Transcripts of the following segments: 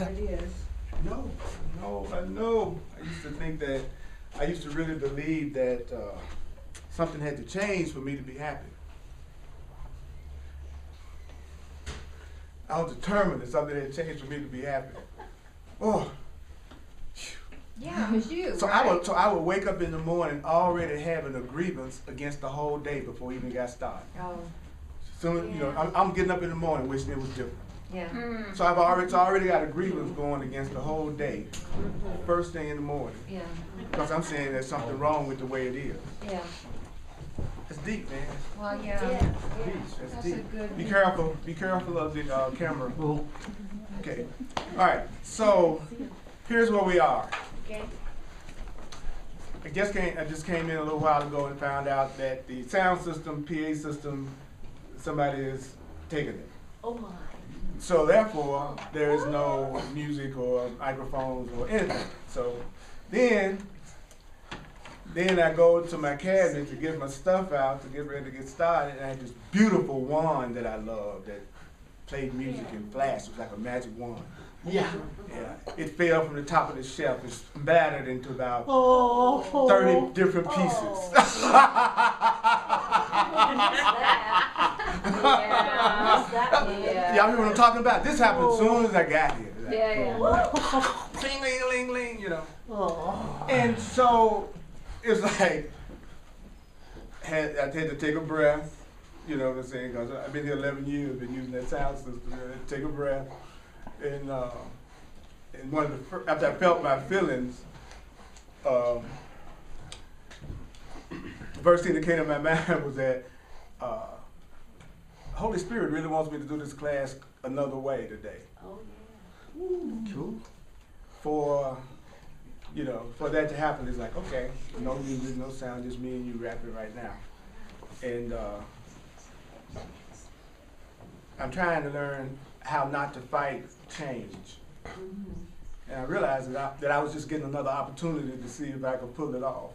It is. No. I know. I used to really believe that something had to change for me to be happy. I was determined that something had changed for me to be happy. Oh. Yeah, it was you. So right? I would wake up in the morning already having a grievance against the whole day before we even got started. Oh. So I'm getting up in the morning wishing it was different. Yeah. So I've already got a grievance going against the whole day, first thing in the morning. Yeah. Because I'm saying there's something wrong with the way it is. Yeah. It's deep, man. Well, yeah. It's That's deep. a good. Be careful of the camera. Okay. All right. So here's where we are. Okay. I just came in a little while ago and found out that the sound system, PA system, somebody is taking it. Oh my. So therefore, there is no music or microphones or anything. So then I go to my cabinet to get my stuff out to get ready to get started, and I had this beautiful wand that I love that played music and flashed. It was like a magic wand. Yeah. Yeah. It fell from the top of the shelf. It's battered into about 30 different pieces. Y'all hear what I'm talking about? This happened as soon as I got here. Like, Cling, ling, ling, ling, you know. And so it was like, I had to take a breath, you know what I'm saying? Because I've been here 11 years, been using that sound system. I had to take a breath. And one of the after I felt my feelings, the first thing that came to my mind was that Holy Spirit really wants me to do this class another way today. Oh yeah. Cool. For that to happen, it's like, okay, no music, no sound, just me and you rapping right now. And I'm trying to learn how not to fight change. And I realized that I was just getting another opportunity to see if I could pull it off.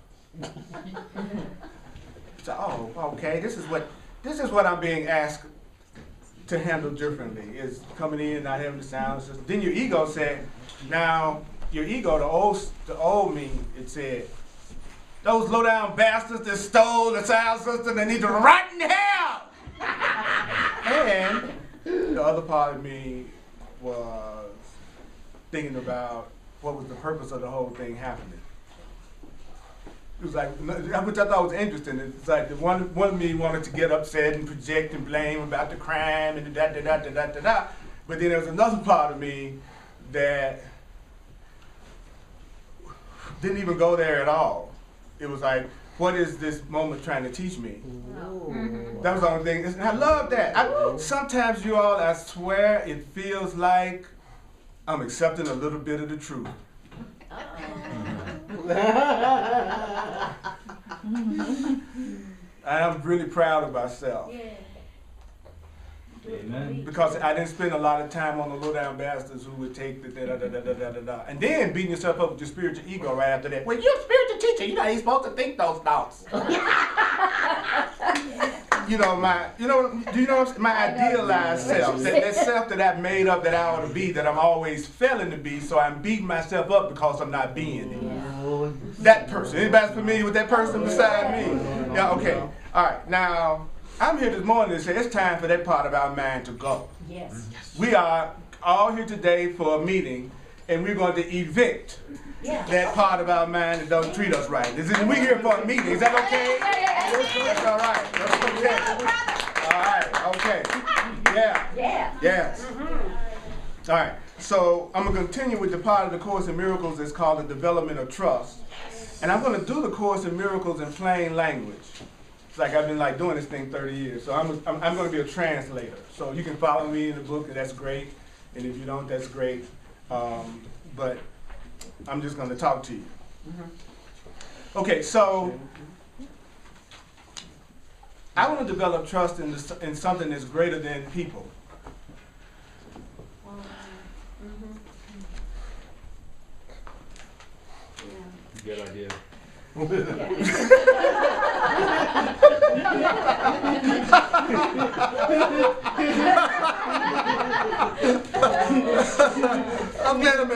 So, okay, this is what I'm being asked to handle differently, is coming in, not having the sound system. Then your ego said, now, your ego, the old me, it said, those low down bastards that stole the sound system, they need to rot in hell! And the other part of me was thinking about what was the purpose of the whole thing happening. It was like, which I thought was interesting. It's like the one of me wanted to get upset and project and blame about the crime and da da da da da da da. But then there was another part of me that didn't even go there at all. It was like, what is this moment trying to teach me? That was the only thing. And I love that. Sometimes, you all, I swear, it feels like I'm accepting a little bit of the truth. And I'm really proud of myself. Yeah. Amen. Because I didn't spend a lot of time on the low down bastards who would take the da da da da da da da, and then beating yourself up with your spiritual ego right after that. Well, you're a spiritual teacher. You're not even supposed to think those thoughts. My idealized self, that self that I've made up that I ought to be, that I'm always failing to be, so I'm beating myself up because I'm not being it. Yeah. That person. Anybody familiar with that person beside me? Yeah. Okay. All right. Now, I'm here this morning to say it's time for that part of our mind to go. Yes. We are all here today for a meeting, and we're going to evict that part of our mind that doesn't treat us right. We're here for a meeting. Is that okay? That's all right. That's okay. All right. Okay. Yeah. Yes. All right. So I'm going to continue with the part of the Course in Miracles that's called the Development of Trust. And I'm going to do the Course in Miracles in plain language. It's like I've been doing this thing 30 years. So I'm going to be a translator. So you can follow me in the book, and that's great. And if you don't, that's great. But I'm just going to talk to you. Okay, so I want to develop trust in something that's greater than people. Good idea. I'm glad I'm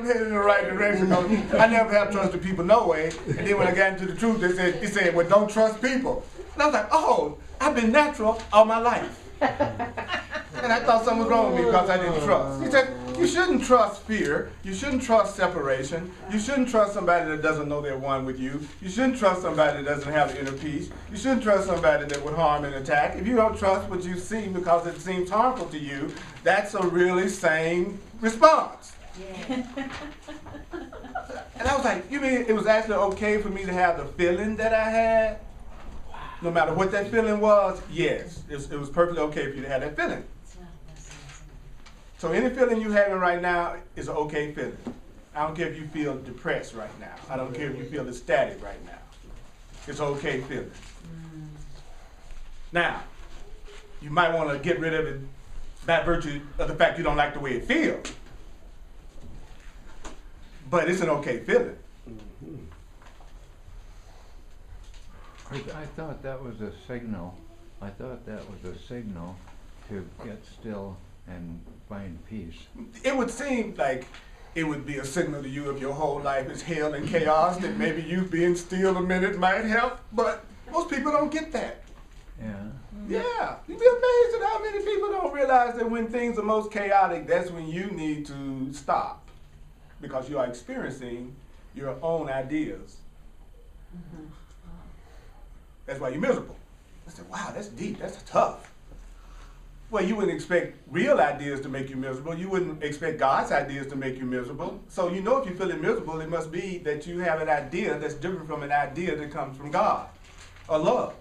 headed in the right direction. Because I never have trusted people no way. And then when I got into the truth, they said, well, don't trust people. And I was like, oh, I've been natural all my life. And I thought something was wrong with me because I didn't trust. He said, you shouldn't trust fear. You shouldn't trust separation. You shouldn't trust somebody that doesn't know they're one with you. You shouldn't trust somebody that doesn't have inner peace. You shouldn't trust somebody that would harm and attack. If you don't trust what you see because it seems harmful to you, that's a really sane response. Yeah. And I was like, you mean it was actually okay for me to have the feeling that I had? No matter what that feeling was, yes, it was perfectly okay for you to have that feeling. So any feeling you're having right now is an okay feeling. I don't care if you feel depressed right now. I don't care if you feel ecstatic right now. It's an okay feeling. Now, you might want to get rid of it by virtue of the fact you don't like the way it feels. But it's an okay feeling. I thought that was a signal. I thought that was a signal to get still and find peace. It would seem like it would be a signal to you if your whole life is hell and chaos, that maybe you being still a minute might help, but most people don't get that. Yeah. Yeah. You'd be amazed at how many people don't realize that when things are most chaotic, that's when you need to stop, because you are experiencing your own ideas. Mm-hmm. That's why you're miserable. I said, wow, that's deep, that's tough. Well, you wouldn't expect real ideas to make you miserable. You wouldn't expect God's ideas to make you miserable. So you know if you're feeling miserable, it must be that you have an idea that's different from an idea that comes from God or love.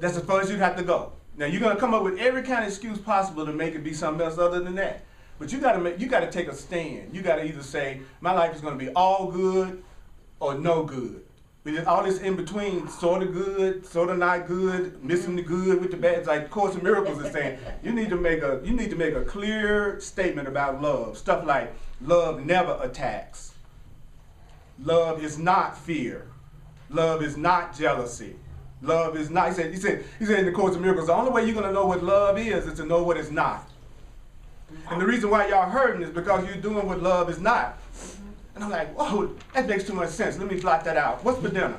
That's as far as you'd have to go. Now you're gonna come up with every kind of excuse possible to make it be something else other than that. But you gotta take a stand. You gotta either say, my life is gonna be all good or no good. All this in between, sort of good, sort of not good, missing the good with the bad. It's like Course in Miracles is saying, you need to make a clear statement about love. Stuff like, love never attacks. Love is not fear. Love is not jealousy. Love is not. He said in the Course in Miracles, the only way you're gonna know what love is to know what it's not. And the reason why y'all hurting is because you're doing what love is not. And I'm like, whoa, that makes too much sense. Let me blot that out. What's for dinner?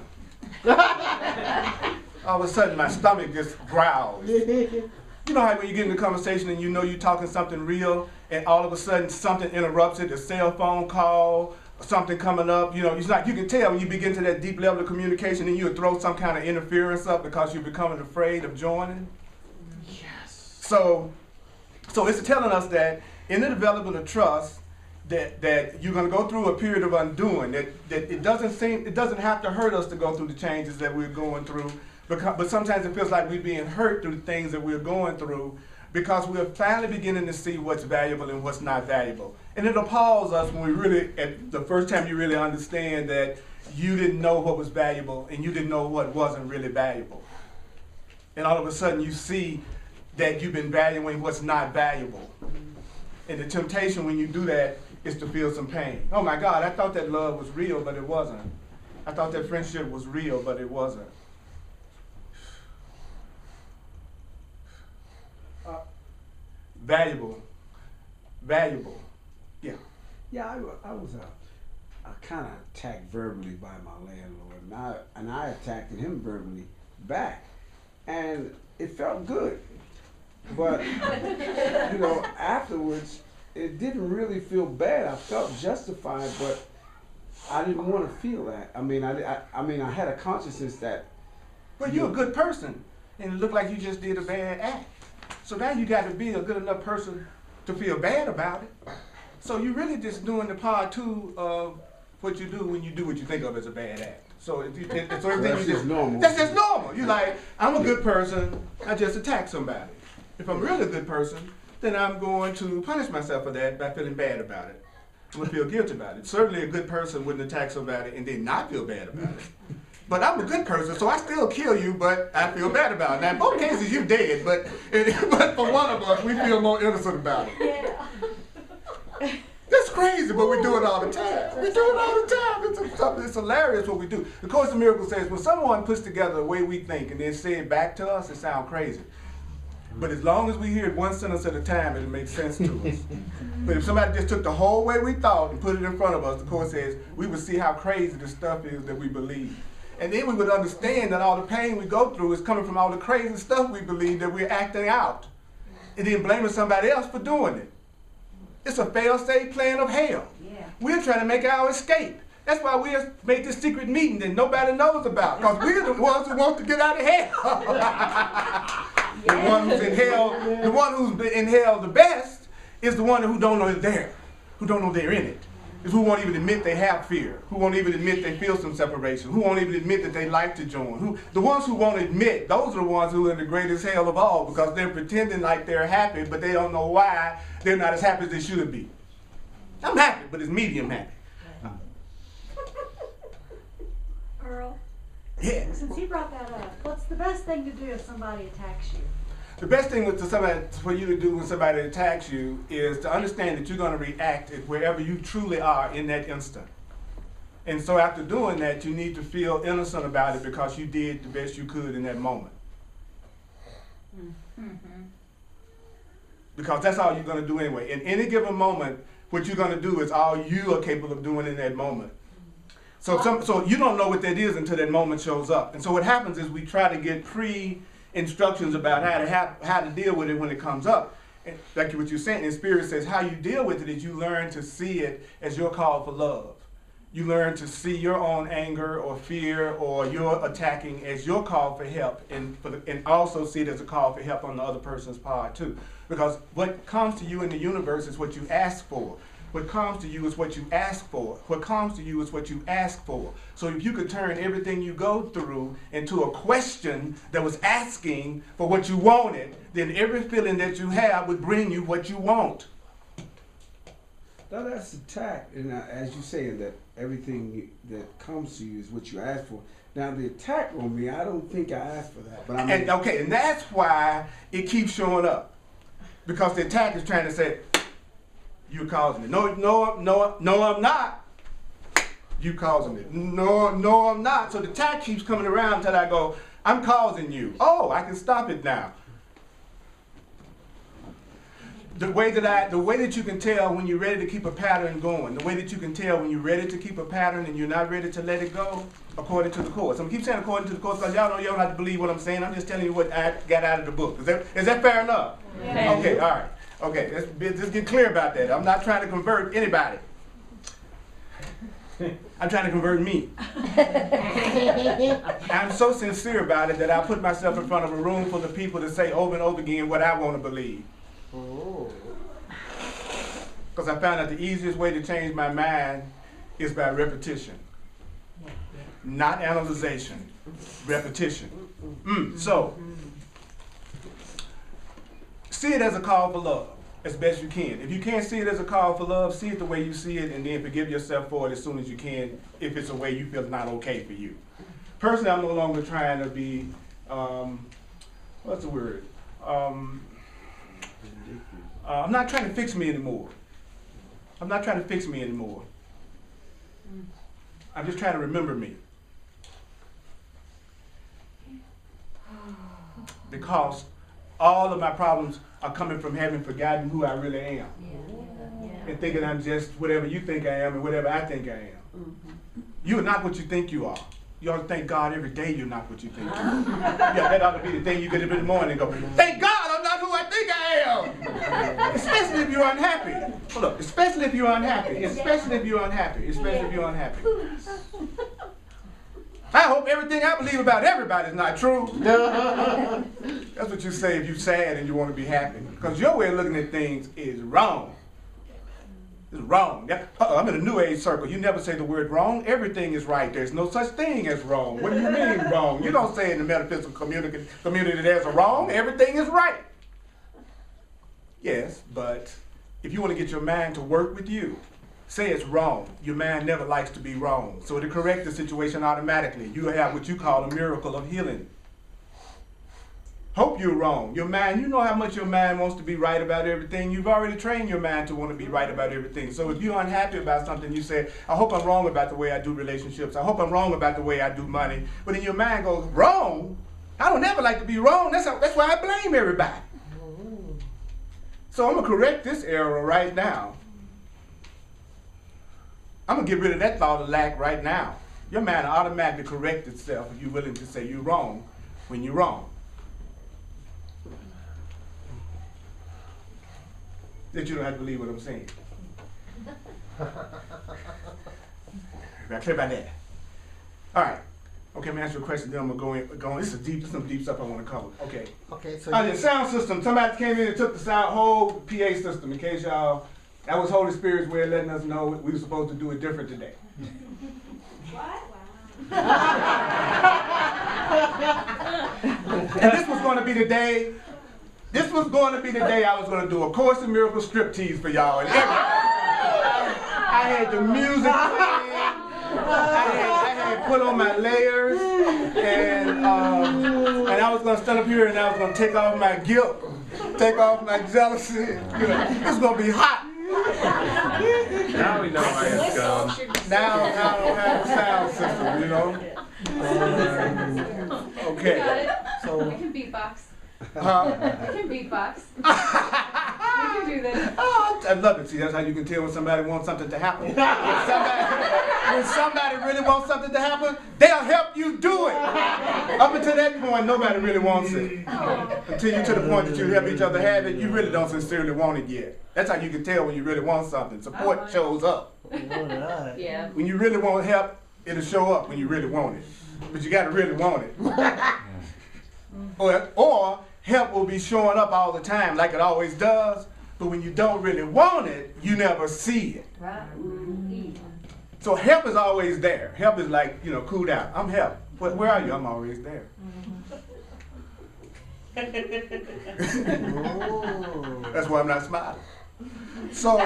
All of a sudden, my stomach just growls. You know how when you get in a conversation and you know you're talking something real, and all of a sudden something interrupts it, a cell phone call, something coming up, it's like you can tell when you begin to that deep level of communication and you'll throw some kind of interference up because you're becoming afraid of joining. Yes. So it's telling us that in the development of trust, that you're going to go through a period of undoing, that it doesn't have to hurt us to go through the changes that we're going through, but sometimes it feels like we're being hurt through the things that we're going through because we're finally beginning to see what's valuable and what's not valuable. And it appalls us when we really, at the first time you really understand that you didn't know what was valuable and you didn't know what wasn't really valuable. And all of a sudden you see that you've been valuing what's not valuable. And the temptation when you do that is to feel some pain. Oh my God, I thought that love was real, but it wasn't. I thought that friendship was real, but it wasn't. Valuable. Yeah. Yeah, I was kind of attacked verbally by my landlord, and I attacked him verbally back, and it felt good. But afterwards, it didn't really feel bad. I felt justified, but I didn't want to feel that. I mean, I had a consciousness that. But you're a good person, and it looked like you just did a bad act. So now you got to be a good enough person to feel bad about it. So you're really just doing the part two of what you do when you do what you think of as a bad act. So everything that's just normal. That's just normal. You're like, I'm a good person. I just attacked somebody. If I'm really a good person, then I'm going to punish myself for that by feeling bad about it. I'm going to feel guilty about it. Certainly a good person wouldn't attack somebody and then not feel bad about it. But I'm a good person, so I still kill you, but I feel bad about it. Now, in both cases, you're dead, but for one of us, we feel more innocent about it. Yeah. That's crazy, but we do it all the time. We do it all the time. It's hilarious what we do. The Course in Miracles says when someone puts together the way we think and then say it back to us, it sounds crazy. But as long as we hear it one sentence at a time, it'll make sense to us. But if somebody just took the whole way we thought and put it in front of us, the Course says, we would see how crazy the stuff is that we believe. And then we would understand that all the pain we go through is coming from all the crazy stuff we believe that we're acting out. And then blaming somebody else for doing it. It's a fail-safe plan of hell. Yeah. We're trying to make our escape. That's why we make this secret meeting that nobody knows about, because we're the ones who want to get out of hell. The one who's in hell the best is the one who don't know they're there, who don't know they're in it. Is who won't even admit they have fear, who won't even admit they feel some separation, who won't even admit that they like to join. The ones who won't admit, those are the ones who are in the greatest hell of all, because they're pretending like they're happy, but they don't know why they're not as happy as they should be. I'm happy, but it's medium happy. Earl, Yeah. since you brought that up, what's the best thing to do if somebody attacks you? The best thing for you to do when somebody attacks you is to understand that you're going to react at wherever you truly are in that instant. And so after doing that, you need to feel innocent about it because you did the best you could in that moment. Because that's all you're going to do anyway. In any given moment, what you're going to do is all you are capable of doing in that moment. So you don't know what that is until that moment shows up. And so what happens is we try to get instructions about how to deal with it when it comes up. And like what you're saying, and Spirit says how you deal with it is you learn to see it as your call for love. You learn to see your own anger or fear or your attacking as your call for help, and also see it as a call for help on the other person's part too. Because what comes to you in the universe is what you ask for. What comes to you is what you ask for. What comes to you is what you ask for. So if you could turn everything you go through into a question that was asking for what you wanted, then every feeling that you have would bring you what you want. Now that's attack, and as you say, that everything that comes to you is what you ask for. Now the attack on me, I don't think I asked for that. But and that's why it keeps showing up. Because the attack is trying to say, you're causing it. No, I'm not. You causing it. No, I'm not. So the attack keeps coming around until I go, I'm causing you. Oh, I can stop it now. The way that you can tell when you're ready to keep a pattern going, the way that you can tell when you're ready to keep a pattern and you're not ready to let it go, according to the Course. I'm keep saying according to the Course because y'all don't have to believe what I'm saying. I'm just telling you what I got out of the book. Is that fair enough? Yeah. Okay, all right. Okay, let's get clear about that. I'm not trying to convert anybody. I'm trying to convert me. I'm so sincere about it that I put myself in front of a room full of people to say over and over again what I want to believe. Because I found out the easiest way to change my mind is by repetition. Not analyzation, repetition. So, see it as a call for love as best you can. If you can't see it as a call for love, see it the way you see it and then forgive yourself for it as soon as you can if it's a way you feel it's not okay for you. Personally, I'm no longer trying to be, what's the word? I'm not trying to fix me anymore. I'm not trying to fix me anymore. I'm just trying to remember me. Because all of my problems are coming from having forgotten who I really am. And thinking I'm just whatever you think I am and whatever I think I am. You are not what you think you are. You ought to thank God every day you're not what you think you are. Yeah, that ought to be the thing you get up in the morning and go, thank God I'm not who I think I am. Especially if you're unhappy. Hold up. Especially if you're unhappy. Especially if you're unhappy. Especially if you're unhappy. I hope everything I believe about everybody is not true. That's what you say if you're sad and you want to be happy. Because your way of looking at things is wrong. It's wrong. I'm in a New Age circle. You never say the word wrong. Everything is right. There's no such thing as wrong. What do you mean wrong? You don't say in the metaphysical community there's a wrong. Everything is right. Yes, but if you want to get your mind to work with you, say it's wrong. Your mind never likes to be wrong. So to correct the situation automatically, you have what you call a miracle of healing. Hope you're wrong. Your mind, you know how much your mind wants to be right about everything. You've already trained your mind to want to be right about everything. So if you're unhappy about something, you say, I hope I'm wrong about the way I do relationships. I hope I'm wrong about the way I do money. But then your mind goes, wrong? I don't ever like to be wrong. That's why I blame everybody. So I'm going to correct this error right now. I'm going to get rid of that thought of lack right now. Your mind automatically corrects itself if you're willing to say you're wrong when you're wrong. That you don't have to believe what I'm saying. Am I clear about that? All right. Okay, I'm gonna ask you a question, then I'm gonna go on. This is some deep stuff I want to cover. Okay. Okay, so The sound system. Somebody came in and took the whole PA system. In case y'all, that was Holy Spirit's way of letting us know we were supposed to do it different today. What? And this was going to be the day. This was going to be the day I was going to do a Course in Miracles striptease for y'all and everything. I had the music playing. I had put on my layers, and I was going to stand up here and I was going to take off my guilt, take off my jealousy. You know, it's going to be hot. Now we know why it's gone. Now I don't have a sound system, you know. Okay. Got it. So I can beatbox. Huh? I can beatbox. We can do this. Oh, I love it. See, that's how you can tell when somebody wants something to happen. When somebody really wants something to happen, they'll help you do it. Up until that point, nobody really wants it. Until you to the point that you help each other have it, you really don't sincerely want it yet. That's how you can tell when you really want something. Support shows up. Yeah. When you really want help, it'll show up when you really want it. But you got to really want it. Or help will be showing up all the time like it always does, but when you don't really want it, you never see it. Right. So help is always there. Help is like, you know, cool down. I'm help. Where are you? I'm always there. That's why I'm not smiling. So,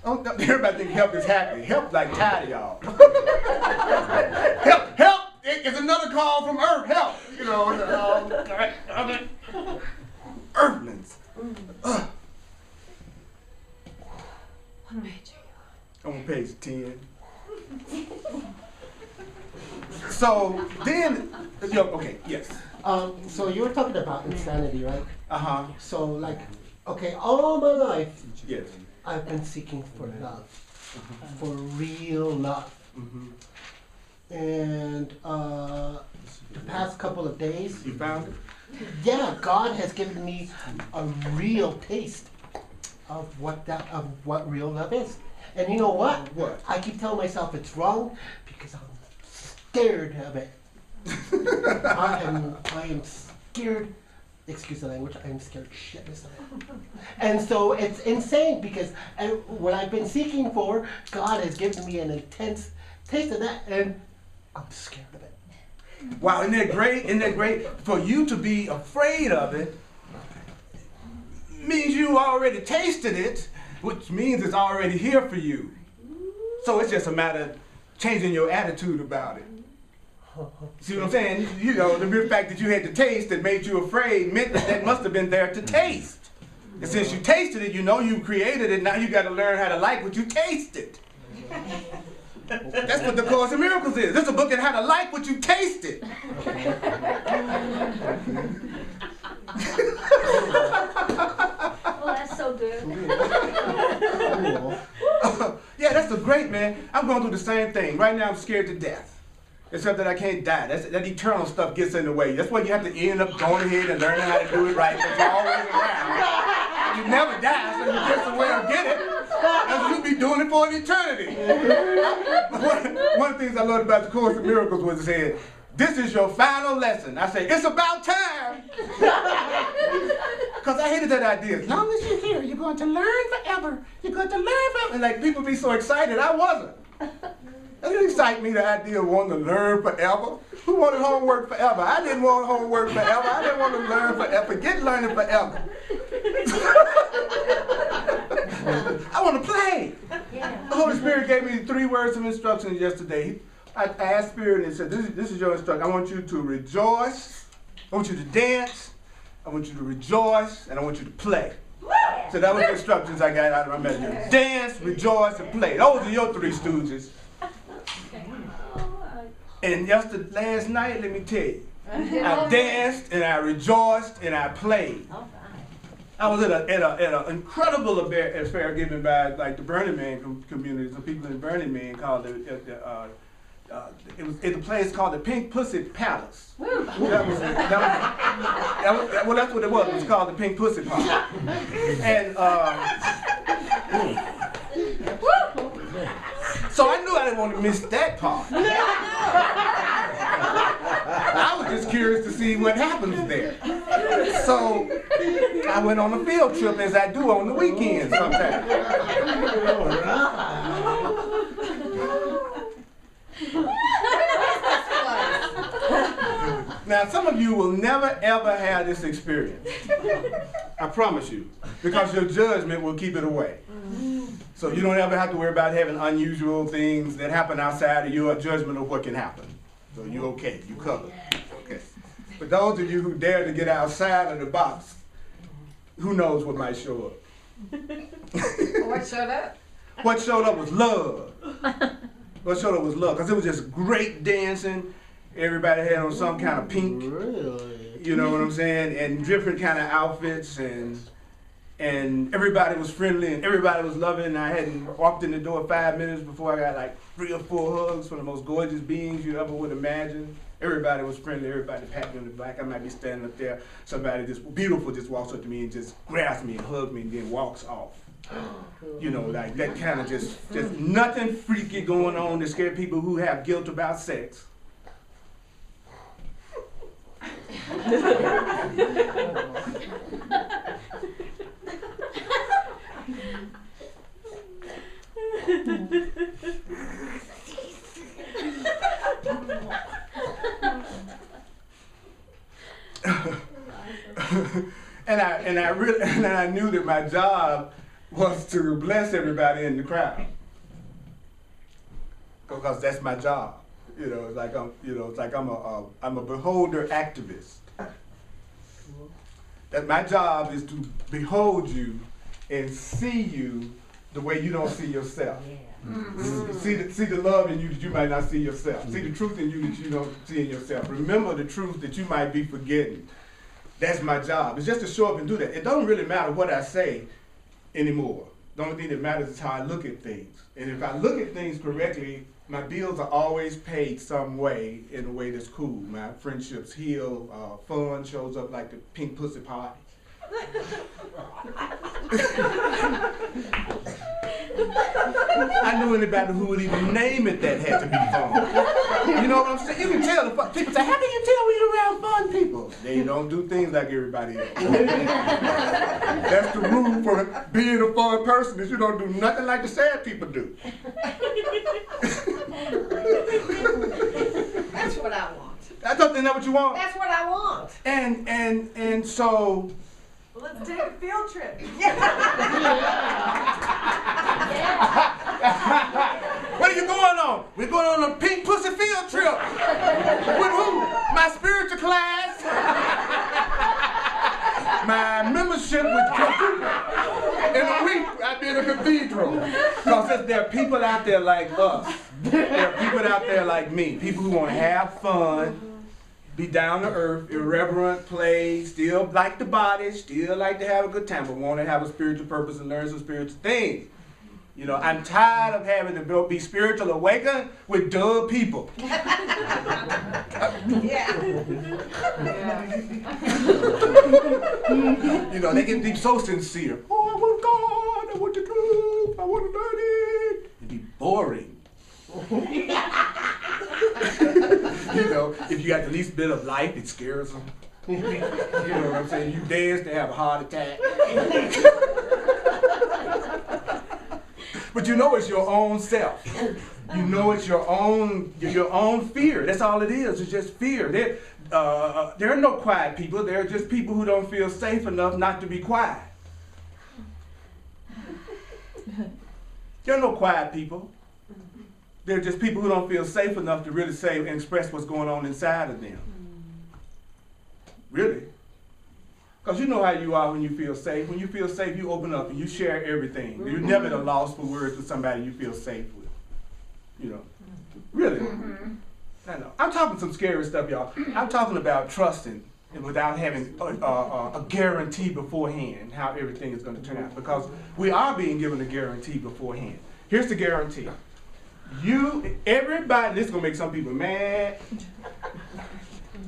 everybody think help is happy. Help like tired of y'all. Help! It's another call from Earth. Help! You know, Earthlings. What page are you I'm on page 10. So then, okay, yes. so you were talking about insanity, right? Uh-huh. So like, okay, all my life Yes. I've been seeking for love, for real love. Mm-hmm. And the past couple of days, You found it? yeah, God has given me a real taste of what real love is. And you know what? What? I keep telling myself it's wrong because I'm scared of it. I am scared. Excuse the language. I am scared shitless of it. And so it's insane because what I've been seeking for, God has given me an intense taste of that, and I'm scared of it. Wow, isn't that great? Isn't that great? For you to be afraid of it means you already tasted it, which means it's already here for you. So it's just a matter of changing your attitude about it. See what I'm saying? You know, the mere fact that you had to taste that made you afraid meant that must have been there to taste. And since you tasted it, you know you created it, now you got to learn how to like what you tasted. That's what the Course in Miracles is. This is a book on how to like what you tasted. Well, that's so good. Yeah, that's a great, man. I'm going through the same thing. Right now I'm scared to death. Except that I can't die. That eternal stuff gets in the way. That's why you have to end up going ahead and learning how to do it right, because you're always around. You never die, so you get the way to get it. And you'll be doing it for an eternity. One of the things I loved about the Course in Miracles was it said, this is your final lesson. I say, it's about time. Because I hated that idea. As long as you're here, you're going to learn forever. You're going to learn forever. And like people be so excited, I wasn't. That didn't excite me, the idea of wanting to learn forever. Who wanted homework forever? I didn't want homework forever. I didn't want to learn forever. Forget learning forever. I want to play. Yeah. The Holy Spirit gave me 3 words of instructions yesterday. I asked Spirit and said, this is your instruction. I want you to rejoice. I want you to dance. I want you to rejoice. And I want you to play. So that was the instructions I got out of my message. Dance, rejoice, and play. Those are your 3 stooges. And last night, let me tell you, I danced and I rejoiced and I played. I was at an incredible affair given by like the Burning Man community. Some people in Burning Man called it was a place called the Pink Pussy Palace. Well, that's what it was. It was called the Pink Pussy Palace. And so I knew I didn't want to miss that part. I was just curious to see what happens there. So I went on a field trip as I do on the weekends sometimes. Now some of you will never ever have this experience. I promise you. Because your judgment will keep it away. So you don't ever have to worry about having unusual things that happen outside of your judgment of what can happen. So you're okay, you covered. Okay. But those of you who dare to get outside of the box, who knows what might show up? What showed up? What showed up was love. What showed up was love, because it was just great dancing. Everybody had on some kind of pink, you know what I'm saying, and different kind of outfits, and everybody was friendly and everybody was loving. I hadn't walked in the door 5 minutes before I got like 3 or 4 hugs from the most gorgeous beings you ever would imagine. Everybody was friendly, everybody patted me on the back. I might be standing up there, somebody just beautiful just walks up to me and just grabs me and hugs me and then walks off. You know, like that kind of just nothing freaky going on to scare people who have guilt about sex. and I knew that my job was to bless everybody in the crowd, because that's my job. You know, it's like I'm a beholder activist. That my job is to behold you and see you the way you don't see yourself. See the love in you that you might not see yourself. See the truth in you that you don't see in yourself. Remember the truth that you might be forgetting. That's my job. It's just to show up and do that. It don't really matter what I say anymore. The only thing that matters is how I look at things. And if I look at things correctly, my bills are always paid some way, in a way that's cool. My friendships heal. Fun shows up like the Pink Pussy Party. I knew anybody who would even name it that had to be fun. You know what I'm saying? You can tell the fun. People say, how can you tell when you're around fun people? They don't do things like everybody else. That's the rule for being a fun person, is you don't do nothing like the sad people do. That's what I want. That's not what you want. That's what I want. And so. Let's take a field trip. What are you going on? We're going on a Pink Pussy field trip. With who? My spiritual class. My membership with in a week I've been in a cathedral. Because there are people out there like us. There are people out there like me. People who want to have fun, be down to earth, irreverent, play, still like the body, still like to have a good time, but want to have a spiritual purpose and learn some spiritual things. You know, I'm tired of having to be spiritual awakened with dull people. You know, they can be so sincere. Oh, I want God, I want the truth, I want to learn it. It'd be boring. You know, if you got the least bit of life, it scares them. You know what I'm saying? You dance to have a heart attack. But you know it's your own self. You know it's your own fear. That's all it is. It's just fear. There are no quiet people. There are just people who don't feel safe enough not to be quiet. There are no quiet people. They're just people who don't feel safe enough to really say and express what's going on inside of them. Really. Because you know how you are when you feel safe. When you feel safe, you open up and you share everything. You're never at a loss for words with somebody you feel safe with. You know. Really. I know. I'm talking some scary stuff, y'all. I'm talking about trusting and without having a guarantee beforehand how everything is going to turn out. Because we are being given a guarantee beforehand. Here's the guarantee. Everybody, this is going to make some people mad,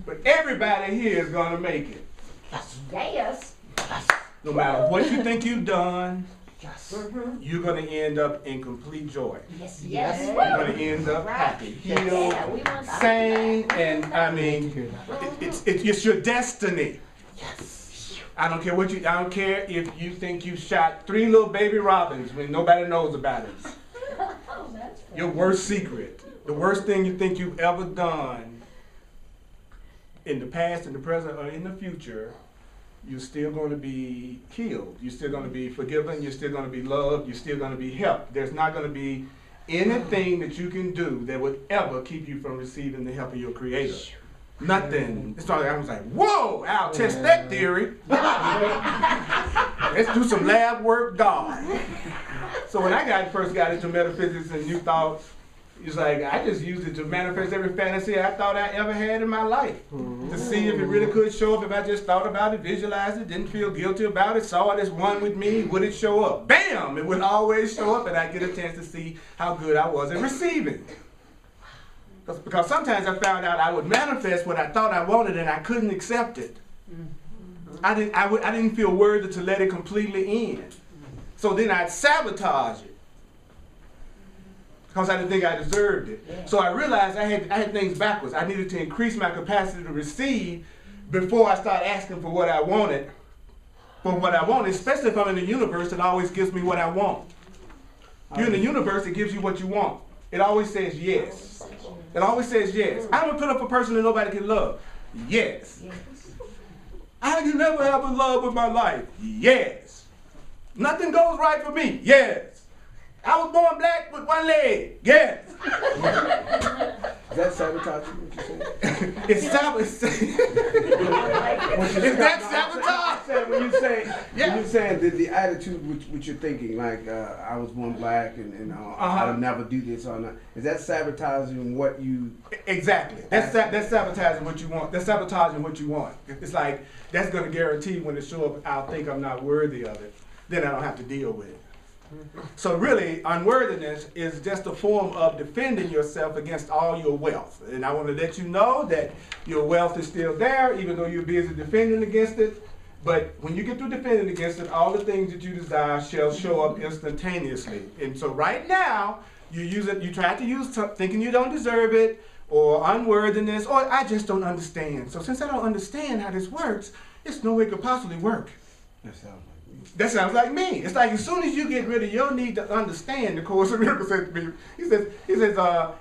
but everybody here is going to make it. Yes. No matter what you think you've done, Yes. you're going to end up in complete joy. Yes. Yes. You're going to end up happy, healed, Yeah, we want that. sane, and I mean, it's your destiny. Yes. I don't care if you think you shot 3 little baby robins when nobody knows about it. Oh, that's funny. Your worst secret, the worst thing you think you've ever done in the past, in the present, or in the future, you're still going to be healed. You're still going to be forgiven. You're still going to be loved. You're still going to be helped. There's not going to be anything that you can do that would ever keep you from receiving the help of your Creator. Nothing. It's not like I was like, whoa, I'll test that theory. Let's do some lab work, God. So when I first got into metaphysics and New Thought, it's like I just used it to manifest every fantasy I thought I ever had in my life. To see if it really could show up if I just thought about it, visualized it, didn't feel guilty about it, saw it as one with me, would it show up? Bam! It would always show up and I'd get a chance to see how good I was at receiving. Because sometimes I found out I would manifest what I thought I wanted and I couldn't accept it. I didn't feel worthy to let it completely in. So then I'd sabotage it. Because I didn't think I deserved it. Yeah. So I realized I had things backwards. I needed to increase my capacity to receive before I start asking for what I wanted. For what I want, especially if I'm in the universe, it always gives me what I want. You're in the universe, it gives you what you want. It always says yes. It always says yes. I'm going to put up a person that nobody can love. Yes. I can never have a love with my life. Yes. Nothing goes right for me. Yes. I was born black with one leg. Yes. Is that sabotaging what you're saying? It's sabotaging. Is that sabotage? When you're saying the attitude which you're thinking, like I was born black and I'll never do this or not, is that sabotaging what you? Exactly. That's sabotaging what you want. That's sabotaging what you want. It's like that's going to guarantee when it shows up, I'll think I'm not worthy of it. Then I don't have to deal with it. So really, unworthiness is just a form of defending yourself against all your wealth. And I want to let you know that your wealth is still there, even though you're busy defending against it. But when you get through defending against it, all the things that you desire shall show up instantaneously. And so right now, you try to use thinking you don't deserve it, or unworthiness, or I just don't understand. So since I don't understand how this works, it's no way it could possibly work. That sounds like me. It's like as soon as you get rid of your need to understand, the Course in Miracles says to me, he says,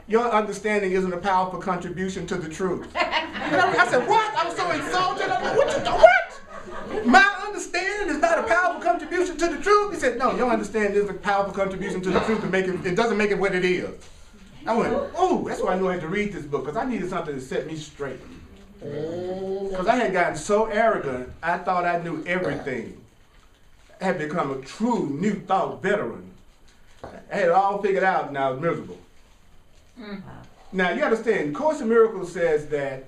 your understanding isn't a powerful contribution to the truth. And I said, what? I was so insulted. I was like, what? My understanding is not a powerful contribution to the truth? He said, no, your understanding is a powerful contribution to the truth. It doesn't make it what it is. I went, oh, that's why I knew I had to read this book, because I needed something to set me straight. Because I had gotten so arrogant, I thought I knew everything. I had become a true New Thought veteran. I had it all figured out and I was miserable. Now, you understand, Course in Miracles says that,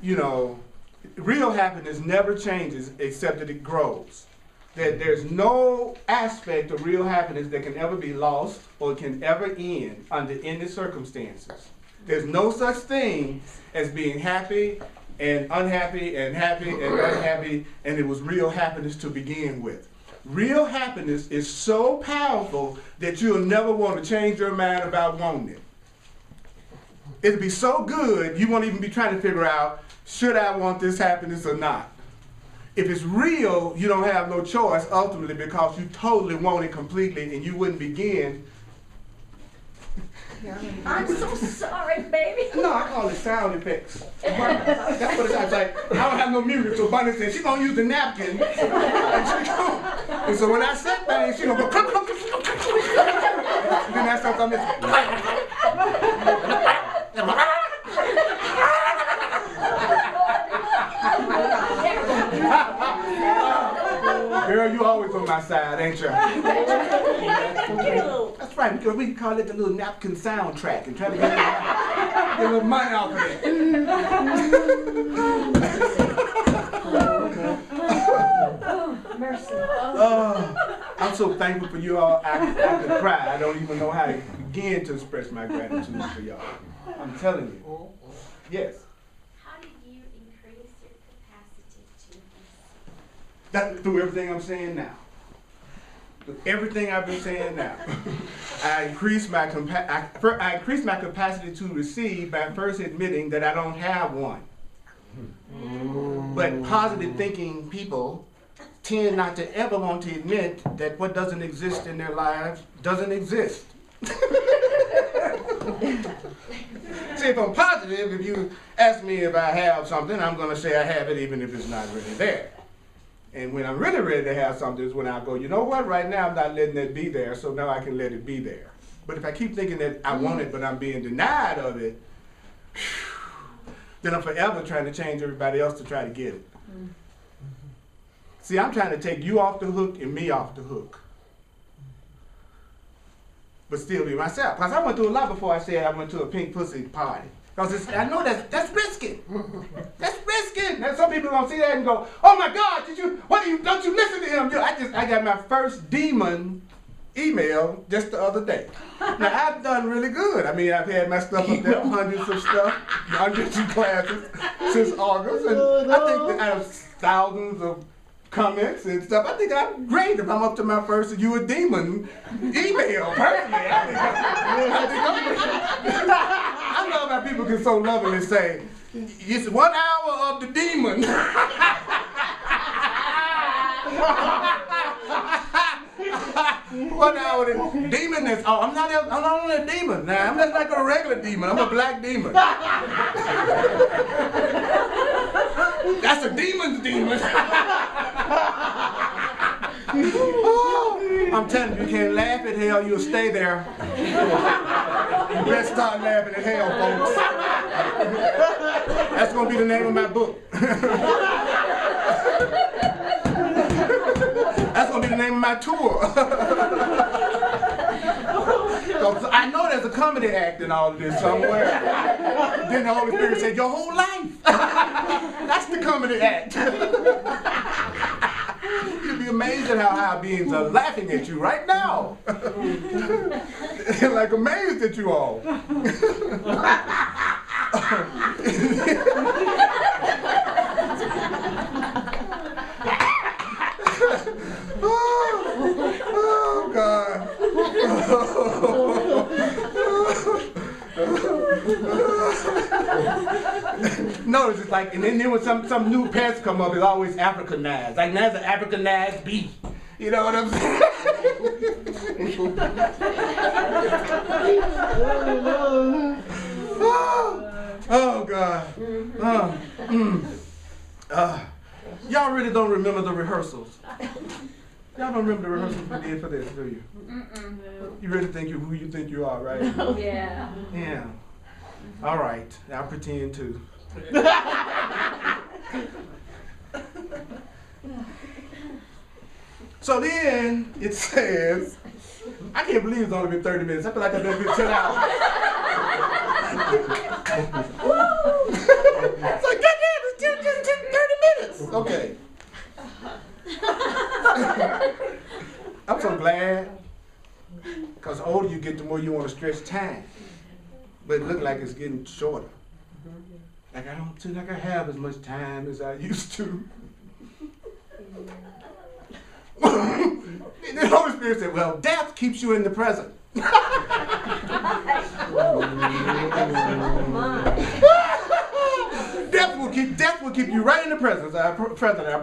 real happiness never changes except that it grows. That there's no aspect of real happiness that can ever be lost or can ever end under any circumstances. There's no such thing as being happy and unhappy and happy and unhappy, and it was real happiness to begin with. Real happiness is so powerful that you'll never want to change your mind about wanting it. It'll be so good, you won't even be trying to figure out, should I want this happiness or not? If it's real, you don't have no choice ultimately because you totally want it completely and you wouldn't begin. I'm so sorry, baby. No, I call it sound effects. That's what it's like. I don't have no music, so Bunny said she's gonna use the napkin. And so when I said things, she's gonna go. And then that's something Girl, you always on my side, ain't you? That's right, because we can call it the little napkin soundtrack and try to get a little money off of it. mercy. I'm so thankful for you all. I could cry. I don't even know how to begin to express my gratitude for y'all. I'm telling you. Yes. How did you increase your capacity to receive? That, through everything I'm saying now. Through everything I've been saying now. I increased my capacity to receive by first admitting that I don't have one. But positive thinking people tend not to ever want to admit that what doesn't exist in their lives doesn't exist. See, if I'm positive, if you ask me if I have something, I'm going to say I have it even if it's not really there. And when I'm really ready to have something is when I go, you know what, right now I'm not letting it be there, so now I can let it be there. But if I keep thinking that I want it, but I'm being denied of it, then I'm forever trying to change everybody else to try to get it. See, I'm trying to take you off the hook and me off the hook. But still be myself. Because I went through a lot before I said I went to a pink pussy party. Because I know that's risky. That's risky. Now some people gonna see that and go, oh my God, don't you listen to him? I got my first demon email just the other day. Now I've done really good. I mean, I've had my stuff up there, hundreds of classes since August, and I think that out of thousands of comments and stuff, I think I'm great if I'm up to my first "you a demon" email. Personally, I love how people can so lovingly say, "It's 1 hour of the demon." 1 hour of the demon is. Oh, I'm not only a demon. Now I'm just like a regular demon. I'm a black demon. That's a demon's demon. Oh, I'm telling you, you can't laugh at hell, you'll stay there. You better start laughing at hell, folks. That's going to be the name of my book. That's going to be the name of my tour. So I know there's a comedy act in all of this somewhere. Then the Holy Spirit said, your whole life. That's the comedy act. You'd be amazed at how high beings are laughing at you right now. They're like amazed at you all. Oh God. Notice it's like, and then when some new pets come up, it's always Africanized. Like, that's an Africanized beef. You know what I'm saying? Oh God. Y'all really don't remember the rehearsals. Y'all don't remember the rehearsals we did for this, do you? You really think you're who you think you are, right? Oh, yeah. Yeah. All right. I'll pretend to. So then it says, I can't believe it's only been 30 minutes. I feel like I've been 10 hours. It's like, goddamn, it's just 30 minutes. Okay. I'm so glad, because the older you get, the more you want to stretch time. But it looks like it's getting shorter. Like I don't feel like I have as much time as I used to. The Holy Spirit said, well, death keeps you in the present. Death will keep you right in the present. I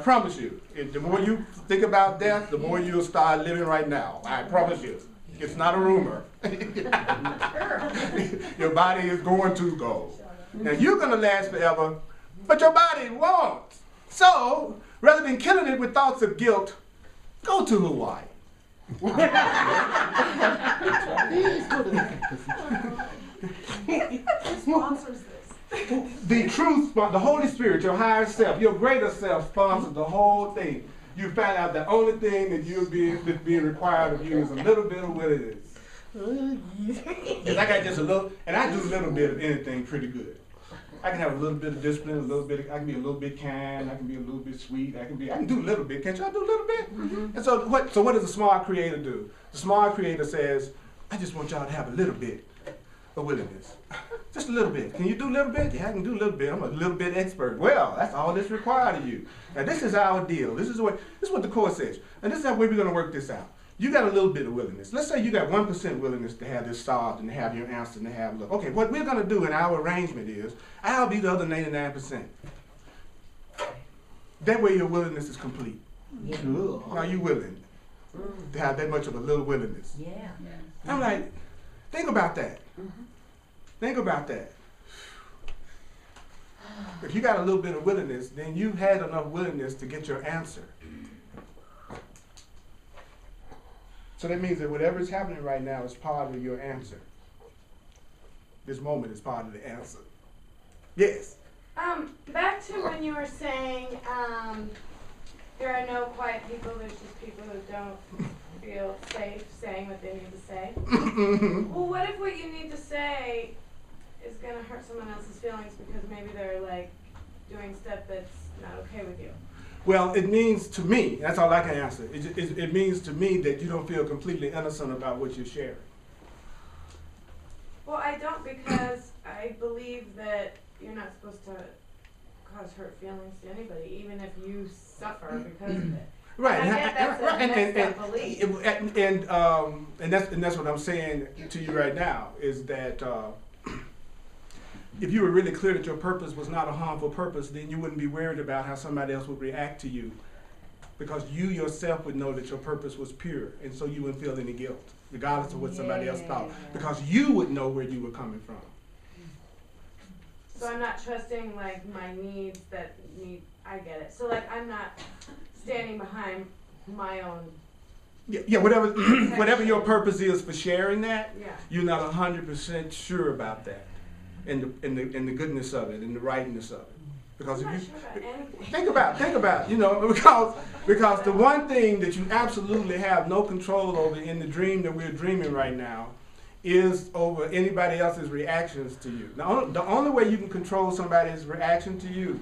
promise you. The more you think about death, the more you'll start living right now. I promise you. It's not a rumor. Your body is going to go. Now you're going to last forever, but your body won't. So, rather than killing it with thoughts of guilt, go to Hawaii. Who sponsors this? The truth, the Holy Spirit, your higher self, your greater self sponsors the whole thing. You find out the only thing that that's being required of you is a little bit of what it is. Because I got just a little, and I do a little bit of anything pretty good. I can have a little bit of discipline, a little bit. I can be a little bit kind. I can be a little bit sweet. I can do a little bit. Can't y'all do a little bit? Mm-hmm. And so what? So what does a smart creator do? The smart creator says, I just want y'all to have a little bit of willingness. Just a little bit. Can you do a little bit? Yeah, I can do a little bit. I'm a little bit expert. Well, that's all that's required of you. Now this is our deal. This is what the Course says. And this is how we're going to work this out. You got a little bit of willingness. Let's say you got 1% willingness to have this solved and to have your answer and to have look. Okay, what we're going to do in our arrangement is I'll be the other 99%. That way your willingness is complete. Yeah. Cool. Are you willing to have that much of a little willingness? Yeah. I'm like, think about that. Think about that. If you got a little bit of willingness, then you had enough willingness to get your answer. So that means that whatever is happening right now is part of your answer. This moment is part of the answer. Yes? Back to when you were saying there are no quiet people, there's just people who don't feel safe saying what they need to say. Well, what if what you need to say is going to hurt someone else's feelings because maybe they're like doing stuff that's not okay with you? Well, it means to me, that's all I can answer. It means to me that you don't feel completely innocent about what you're sharing. Well, I don't, because I believe that you're not supposed to cause hurt feelings to anybody, even if you suffer because of it. Right, And I get that's a messed up belief. And that's what I'm saying to you right now is that if you were really clear that your purpose was not a harmful purpose, then you wouldn't be worried about how somebody else would react to you, because you yourself would know that your purpose was pure, and so you wouldn't feel any guilt, regardless of what somebody else thought, because you would know where you were coming from. So I'm not trusting like my needs that need. I get it. So like I'm not standing behind my own. Yeah, whatever your purpose is for sharing that, Yeah. you're not 100% sure about that, and the goodness of it, and the rightness of it. Because I'm if not you sure about anything. think about, because the one thing that you absolutely have no control over in the dream that we're dreaming right now is over anybody else's reactions to you. The only way you can control somebody's reaction to you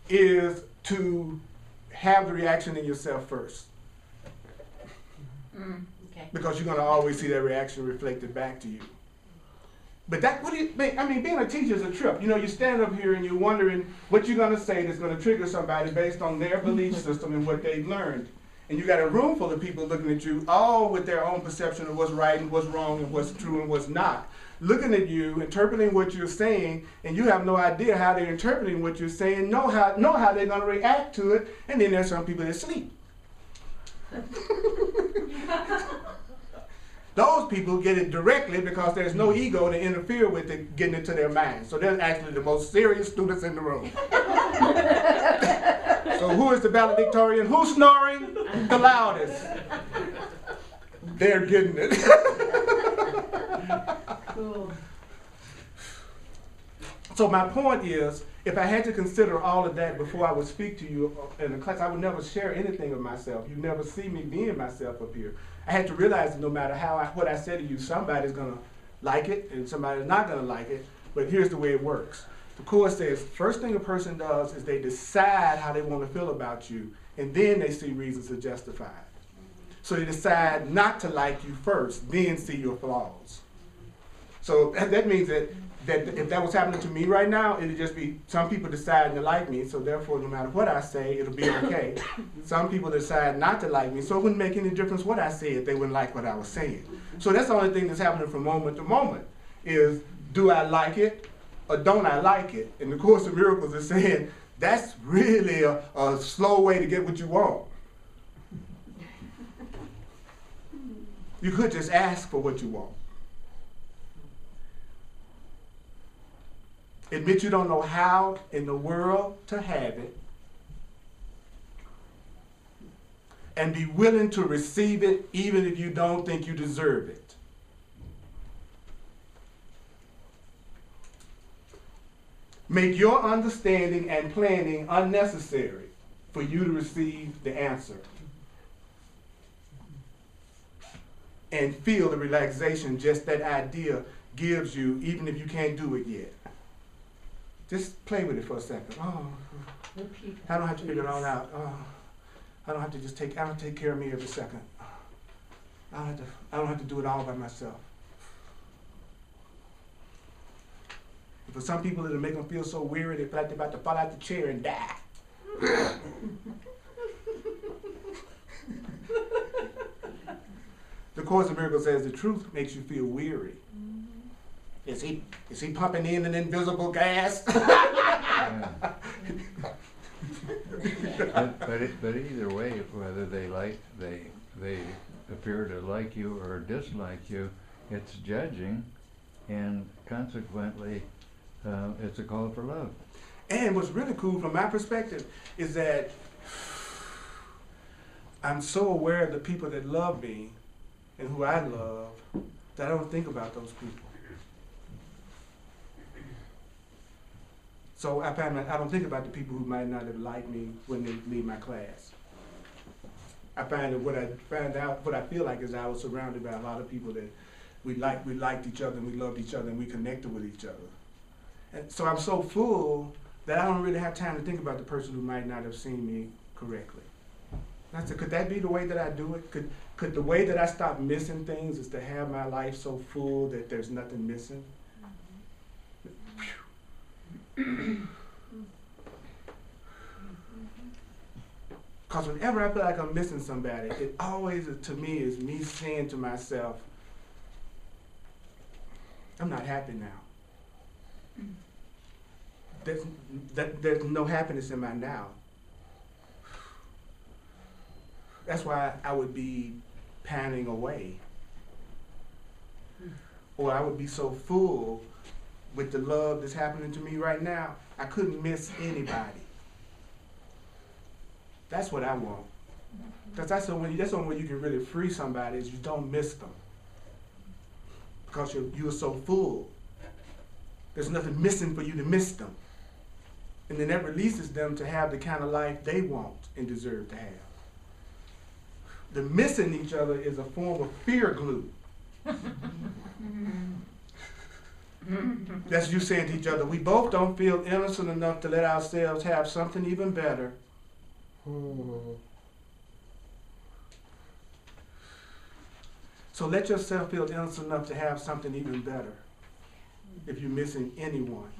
is to have the reaction in yourself first. Okay. Because you're going to always see that reaction reflected back to you. But being a teacher is a trip. You stand up here and you're wondering what you're going to say that's going to trigger somebody based on their belief system and what they've learned. And you got a room full of people looking at you, all with their own perception of what's right and what's wrong and what's true and what's not. Looking at you, interpreting what you're saying, and you have no idea how they're interpreting what you're saying, know how they're going to react to it, and then there's some people that sleep. Those people get it directly because there's no ego to interfere with it getting into their minds. So they're actually the most serious students in the room. So who is the valedictorian? Who's snoring the loudest? They're getting it. Cool. So my point is, if I had to consider all of that before I would speak to you in a class, I would never share anything of myself. You never see me being myself up here. I had to realize that no matter what I say to you, somebody's going to like it and somebody's not going to like it. But here's the way it works. The Course says, first thing a person does is they decide how they want to feel about you, and then they see reasons to justify it. So they decide not to like you first, then see your flaws. So that means that if that was happening to me right now, it'd just be some people deciding to like me, so therefore no matter what I say, it'll be okay. Some people decide not to like me, so it wouldn't make any difference what I said, they wouldn't like what I was saying. So that's the only thing that's happening from moment to moment, is do I like it or don't I like it? And the Course of Miracles is saying that's really a slow way to get what you want. You could just ask for what you want. Admit you don't know how in the world to have it, and be willing to receive it even if you don't think you deserve it. Make your understanding and planning unnecessary for you to receive the answer. And feel the relaxation just that idea gives you, even if you can't do it yet. Just play with it for a second. Oh, Repeat. I don't have to figure it all out. Oh, I don't have to just take care of me every second. I don't have to do it all by myself. And for some people, it'll make them feel so weary they feel like they're about to fall out the chair and die. The Course in Miracles says the truth makes you feel weary. Is he pumping in an invisible gas? Yeah. But either way, whether they appear to like you or dislike you, it's judging, and consequently, it's a call for love. And what's really cool from my perspective is that I'm so aware of the people that love me and who I love that I don't think about those people. So I don't think about the people who might not have liked me when they leave my class. I find that what I feel like is I was surrounded by a lot of people that we liked each other and we loved each other and we connected with each other. And so I'm so full that I don't really have time to think about the person who might not have seen me correctly. And I said, could that be the way that I do it? Could the way that I stop missing things is to have my life so full that there's nothing missing? Because whenever I feel like I'm missing somebody, it always, to me, is me saying to myself, I'm not happy now. There's no happiness in my now. That's why I would be panning away. Or I would be so full with the love that's happening to me right now, I couldn't miss anybody. That's what I want. Because that's the only way you can really free somebody is you don't miss them. Because you're so full. There's nothing missing for you to miss them. And then that releases them to have the kind of life they want and deserve to have. The missing each other is a form of fear glue. That's you saying to each other, we both don't feel innocent enough to let ourselves have something even better. So let yourself feel innocent enough to have something even better if you're missing anyone.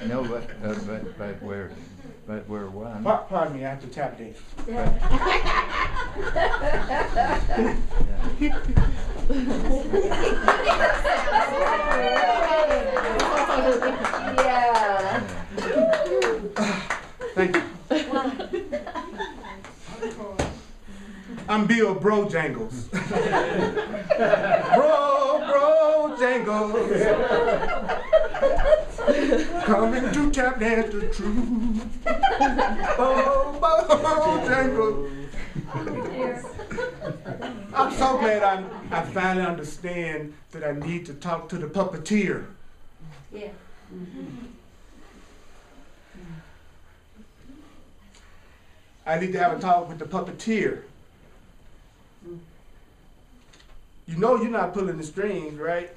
No, but we're one. Pardon me, I have to tap dance. Yeah. Thank you. I'm Bill Brojangles. Brojangles. Coming to tap dance the truth. Brojangles. I'm so glad I finally understand that I need to talk to the puppeteer. Yeah. I need to have a talk with the puppeteer. You know you're not pulling the strings, right?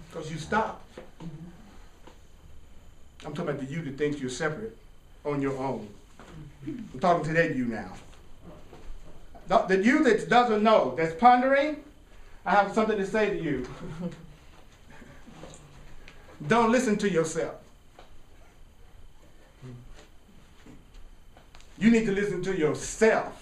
Because you stopped. I'm talking about the you that thinks you're separate on your own. I'm talking to that you now. The you that doesn't know, that's pondering, I have something to say to you. Don't listen to yourself. You need to listen to yourself.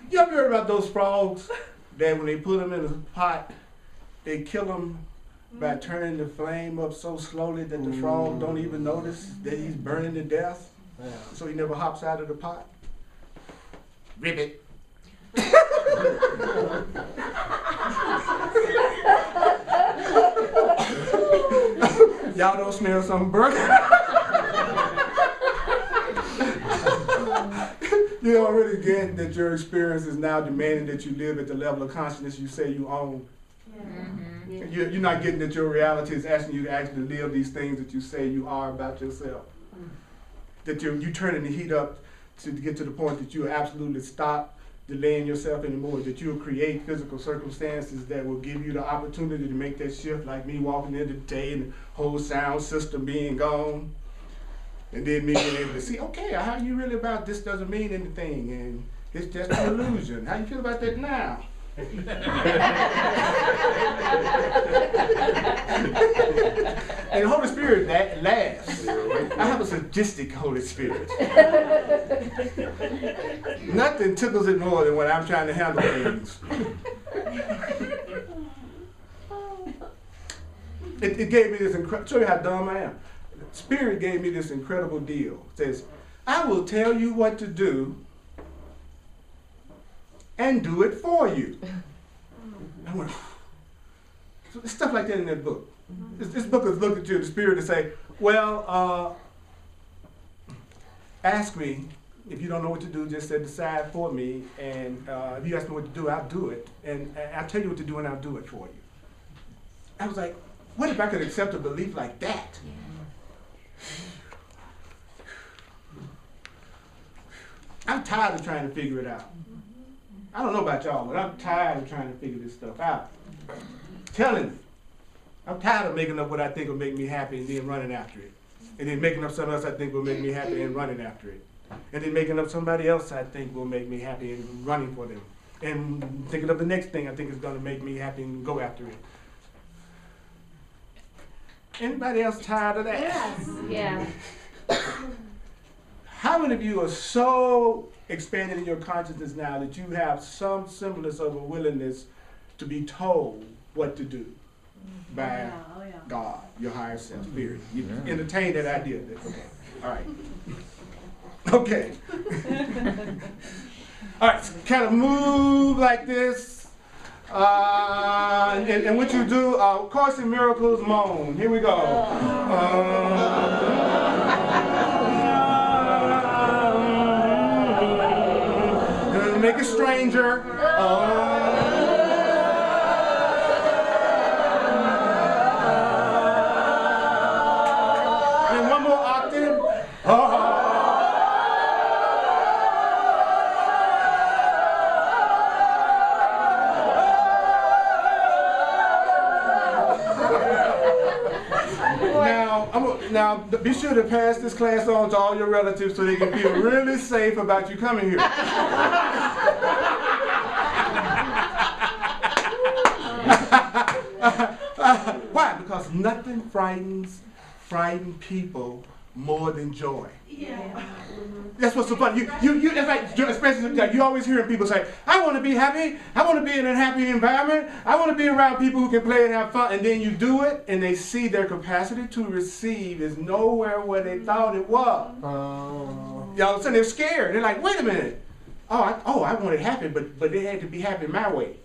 You ever heard about those frogs that when they put them in a pot, they kill them by turning the flame up so slowly that the frog don't even notice that he's burning to death, so he never hops out of the pot? Ribbit. Y'all don't smell something burning? You don't really get that your experience is now demanding that you live at the level of consciousness you say you own. You're not getting that your reality is asking you to actually live these things that you say you are about yourself. That you turning the heat up to get to the point that you absolutely stop delaying yourself anymore, that you'll create physical circumstances that will give you the opportunity to make that shift, like me walking in today and the whole sound system being gone. And then me being able to see, okay, how are you really about this doesn't mean anything, and it's just an illusion. How you feel about that now? And the Holy Spirit laughs. I have a sadistic Holy Spirit. Nothing tickles it more than when I'm trying to handle things. It gave me this incredible, show you how dumb I am. Spirit gave me this incredible deal. It says, I will tell you what to do and do it for you. I went, so there's stuff like that in that book. This book is look at you, the Spirit, and say, well, ask me. If you don't know what to do, just decide for me. And if you ask me what to do, I'll do it. And I'll tell you what to do, and I'll do it for you. I was like, what if I could accept a belief like that? I'm tired of trying to figure it out. I don't know about y'all, but I'm tired of trying to figure this stuff out. I'm telling you, I'm tired of making up what I think will make me happy and then running after it. And then making up something else I think will make me happy and running after it. And then making up somebody else I think will make me happy and running for them. And thinking of the next thing I think is going to make me happy and go after it. Anybody else tired of that? Yes. Yeah. How many of you are so expanded in your consciousness now that you have some semblance of a willingness to be told what to do by God, your higher self, Spirit? You entertain that idea. Okay. All right. Okay. All right. So kind of move like this. And what you do, Course in Miracles, moan. Here we go. Make it stranger. And one more octave. Now, be sure to pass this class on to all your relatives so they can feel really safe about you coming here. Why? Because nothing frightens people more than joy. Yeah. That's what's so funny. That's like, especially like you always hearing people say, I want to be happy. I want to be in a happy environment. I want to be around people who can play and have fun. And then you do it, and they see their capacity to receive is nowhere where they thought it was. Y'all, so they're scared. They're like, wait a minute. I wanted happy, but it had to be happy my way.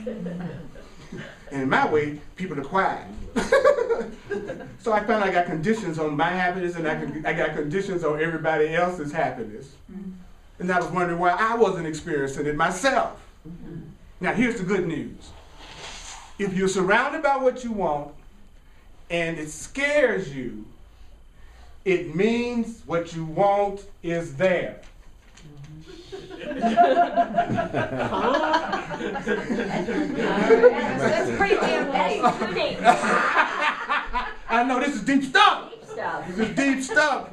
And in my way, people are quiet. So I found I got conditions on my happiness, and I got conditions on everybody else's happiness. And I was wondering why I wasn't experiencing it myself. Now here's the good news. If you're surrounded by what you want, and it scares you, it means what you want is there. That's pretty damn deep. I know this is deep stuff. Deep stuff. This is deep stuff.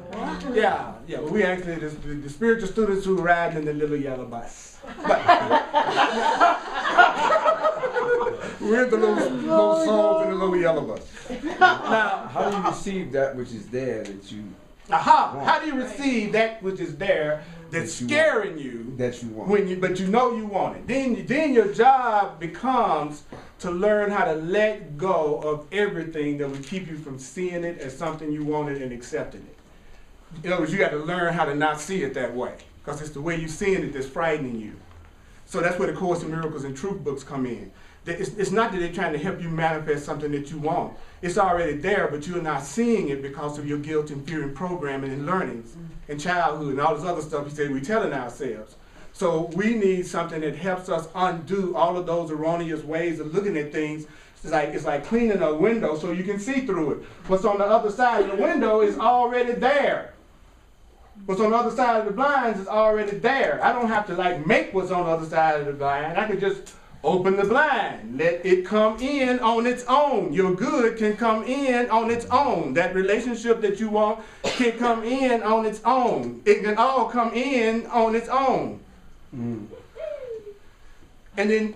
Yeah. Well, we actually the spiritual students who ride in the little yellow bus. But we're the little souls in the little yellow bus. Now, how do you receive that which is there that you Aha! How do you receive that which is there that's scaring you? That you want. But you know you want it. Then your job becomes to learn how to let go of everything that would keep you from seeing it as something you wanted and accepting it. In other words, you got to learn how to not see it that way, because it's the way you're seeing it that's frightening you. So that's where the Course in Miracles and Truth books come in. It's not that they're trying to help you manifest something that you want. It's already there, but you're not seeing it because of your guilt and fear and programming and learnings and childhood and all this other stuff we say we're telling ourselves. So we need something that helps us undo all of those erroneous ways of looking at things. It's like cleaning a window so you can see through it. What's on the other side of the window is already there. What's on the other side of the blinds is already there. I don't have to like make what's on the other side of the blind. I can just open the blind. Let it come in on its own. Your good can come in on its own. That relationship that you want can come in on its own. It can all come in on its own. Mm. And then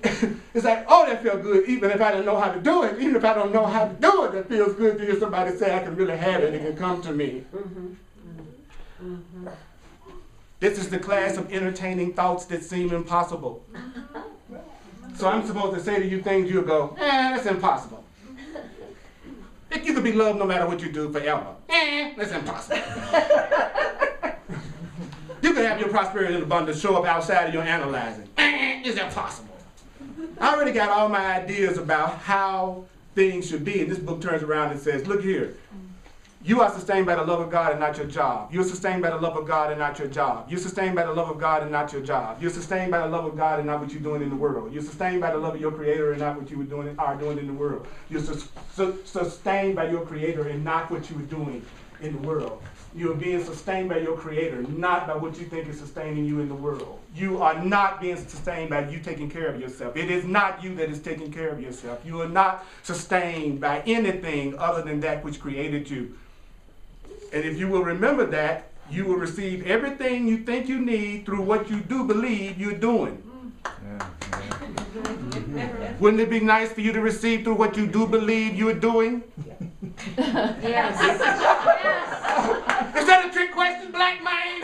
it's like, oh, that felt good, even if I don't know how to do it. Even if I don't know how to do it, that feels good to hear somebody say I can really have it and it can come to me. Mm-hmm. Mm-hmm. This is the class of entertaining thoughts that seem impossible. So I'm supposed to say to you things, you'll go, that's impossible. You could be loved no matter what you do forever. That's impossible. You can have your prosperity and abundance show up outside of your analyzing. Is that possible? I already got all my ideas about how things should be, and this book turns around and says, look here. You are sustained by the love of God and not your job. You're sustained by the love of God and not your job. You're sustained by the love of God and not your job. You're sustained by the love of God and not what you're doing in the world. You're sustained by the love of your Creator and not what you are doing in the world. You're sustained by your Creator and not what you are doing in the world. You are being sustained by your Creator, not by what you think is sustaining you in the world. You are not being sustained by you taking care of yourself. It is not you that is taking care of yourself. You are not sustained by anything other than that which created you. And if you will remember that, you will receive everything you think you need through what you do believe you're doing. Wouldn't it be nice for you to receive through what you do believe you're doing? Yes. Is that a trick question, black man?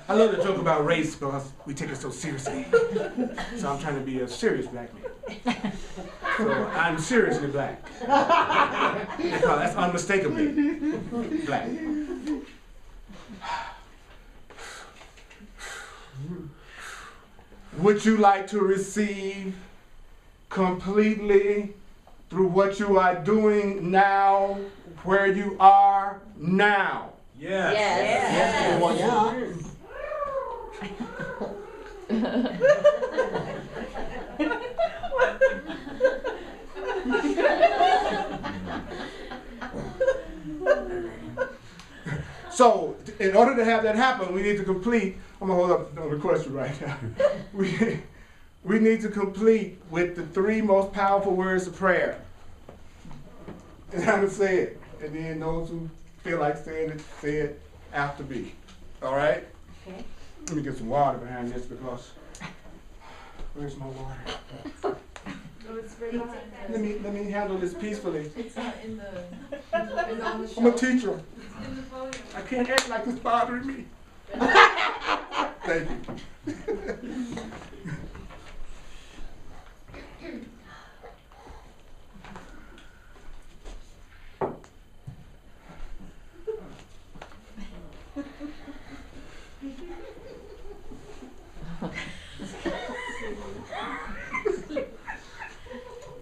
I love to joke about race because we take it so seriously. So I'm trying to be a serious black man. So I'm seriously black. Because that's unmistakably black. Would you like to receive completely through what you are doing now, where you are now? Yes. Yes. Well, yeah. So, in order to have that happen, we need to complete. I'm gonna hold up on the question right now. We need to complete with the 3 most powerful words of prayer. And I'm gonna say it, and then those who feel like saying it, say it after me. All right? Okay. Let me get some water behind this because where's my water? Let me handle this peacefully. It's not in the. It's on the I'm a shelf. teacher. It's in the podium. I can't act like it's bothering me. Thank you.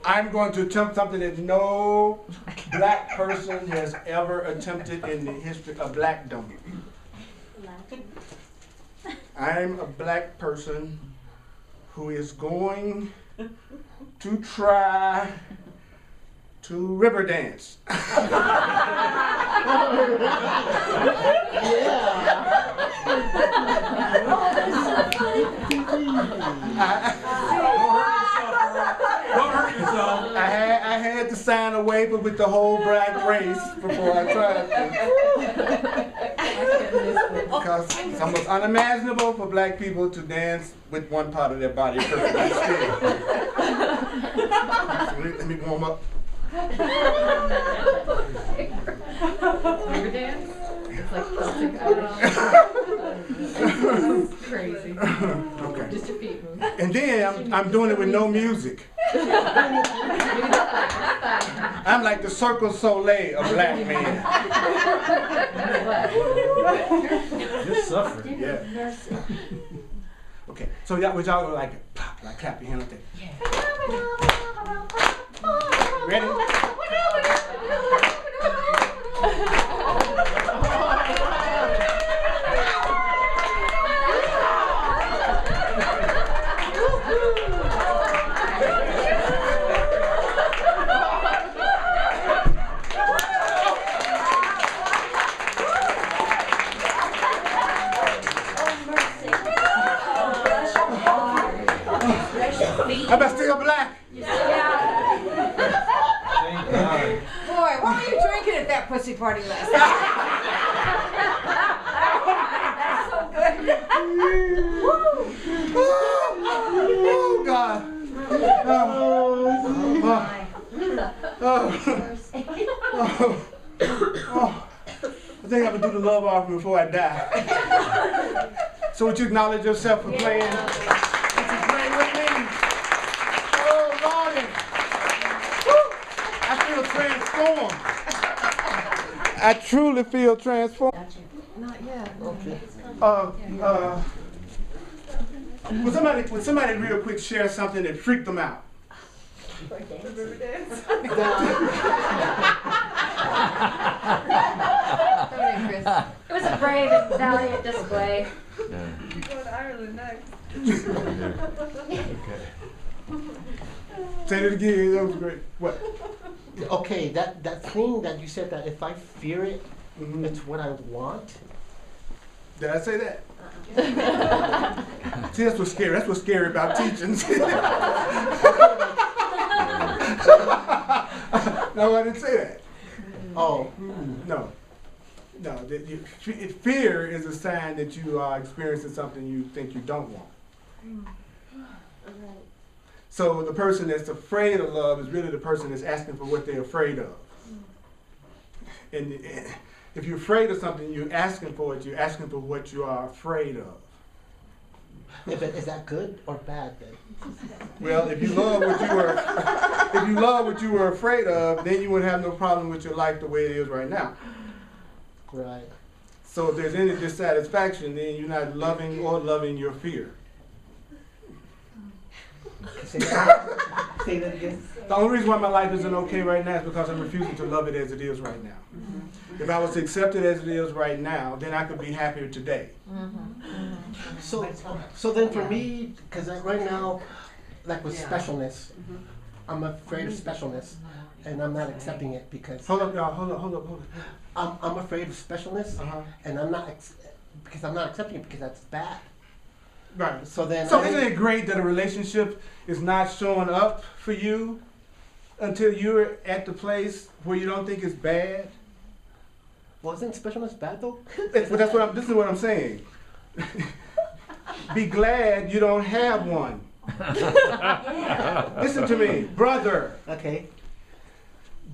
I'm going to attempt something that no black person has ever attempted in the history of blackdom. I'm a black person who is going to try to river dance. Don't hurt yourself. I had to sign a waiver with the whole black race before I tried it. Because it's almost unimaginable for black people to dance with one part of their body perfectly still. So let me warm up. River dance? It's like Celtic Irish. Crazy. Okay. Just your feet move. And then I'm doing it with no music. I'm like the Cirque du Soleil of black men. You're suffering. Yeah. Okay. So y'all, would y'all go like clap your hand like that? Ready? Am I still black? Thank God. Boy, what were you drinking at that pussy party last night? That's so good. Oh, God. I think I'm going to do the love offering before I die. So would you acknowledge yourself for playing? Would you play with me? Oh, Lordy. I feel transformed. I truly feel transformed. Not yet. Okay. Would somebody real quick share something that freaked them out? River dance? It was a brave and valiant display. Go to Ireland next. Okay. Say it again. That was great. What? Okay, that thing that you said that if I fear it, Mhm. it's what I want. Did I say that? See, that's what's scary. That's what's scary about teaching. No, I didn't say that. Oh. No. No. Fear is a sign that you are experiencing something you think you don't want. So the person that's afraid of love is really the person that's asking for what they're afraid of. And if you're afraid of something, you're asking for it. You're asking for what you are afraid of. Is that good or bad then? Well, if you love what you were afraid of, then you wouldn't have no problem with your life the way it is right now. Right. So if there's any dissatisfaction, then you're not loving or loving your fear. Say that again. The only reason why my life isn't okay right now is because I'm refusing to love it as it is right now. If I was to accept it as it is right now, then I could be happier today. So then for me, because right now, like with specialness, I'm afraid of specialness, and I'm not accepting it because Hold up, y'all. Hold up. I'm afraid of specialness, and I'm not because I'm not accepting it because that's bad. Right. So then, So isn't it great that a relationship is not showing up for you until you're at the place where you don't think it's bad? Well, isn't specialness bad though? But this is what I'm saying. Be glad you don't have one. Listen to me, brother. Okay.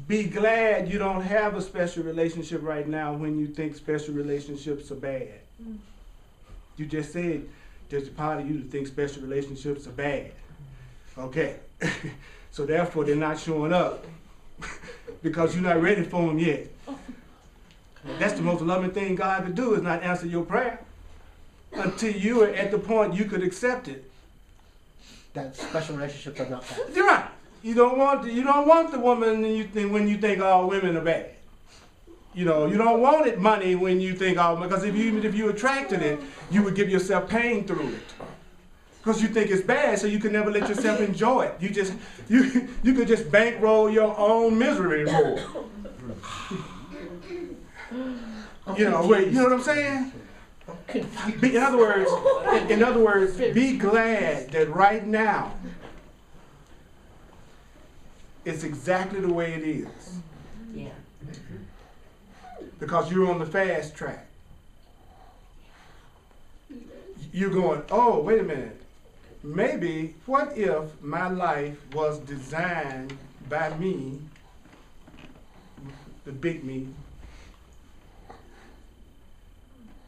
Be glad you don't have a special relationship right now when you think special relationships are bad. You just said there's a part of you that thinks special relationships are bad. Okay. So therefore they're not showing up because you're not ready for them yet. That's the most loving thing God could do, is not answer your prayer until you are at the point you could accept it. That special relationships are not bad. You're right. You don't want the woman when you think all women are bad. You know, you don't want it money when you think all, because if you attracted it, you would give yourself pain through it. Because you think it's bad, so you can never let yourself enjoy it. You could just bankroll your own misery more. You know what I'm saying? In other words, be glad that right now it's exactly the way it is. Yeah. Because you're on the fast track. You're going, oh, wait a minute. Maybe, what if my life was designed by me the big me.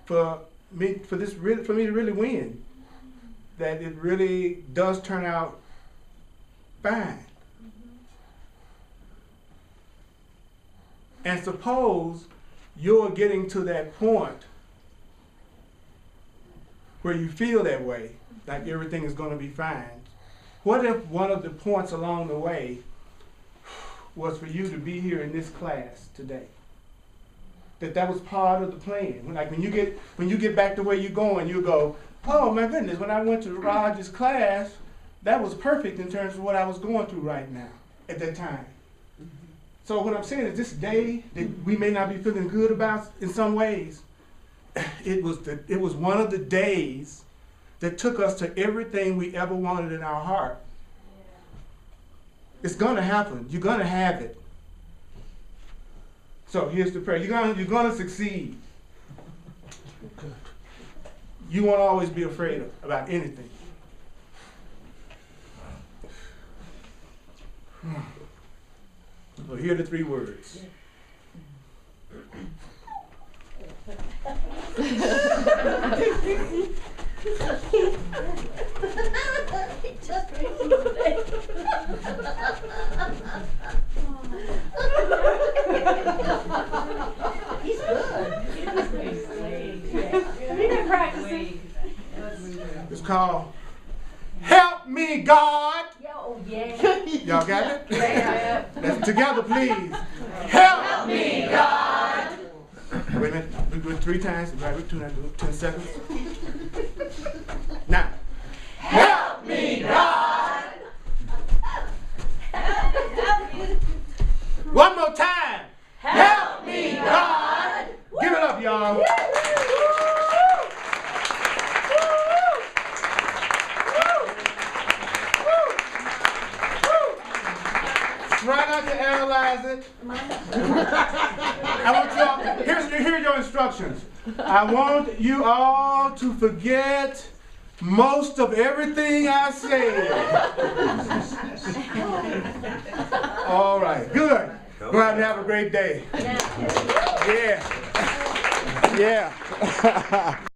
For me to really win, that it really does turn out fine. And suppose you're getting to that point where you feel that way, like everything is going to be fine. What if one of the points along the way was for you to be here in this class today? That was part of the plan. When you get back to where you're going, you go, oh my goodness, when I went to Roger's class, that was perfect in terms of what I was going through right now at that time. So what I'm saying is this day that we may not be feeling good about in some ways, it was one of the days that took us to everything we ever wanted in our heart. It's going to happen. You're going to have it. So here's the prayer. You're going to succeed. You won't always be afraid about anything. So here are the 3 words. He's good. We've been practicing. It's called Help Me God. Oh, yeah. Y'all got it? Yeah. Let's together, please. Help me, God. Wait a minute. We do it 3 times. Right, we do that. 10 seconds. Now. Help me, God. One more time. Help me, God. Give it up, y'all. Try not to analyze it. I want y'all, here are your instructions. I want you all to forget most of everything I said. All right, good. Go out and have a great day. Yeah. Yeah.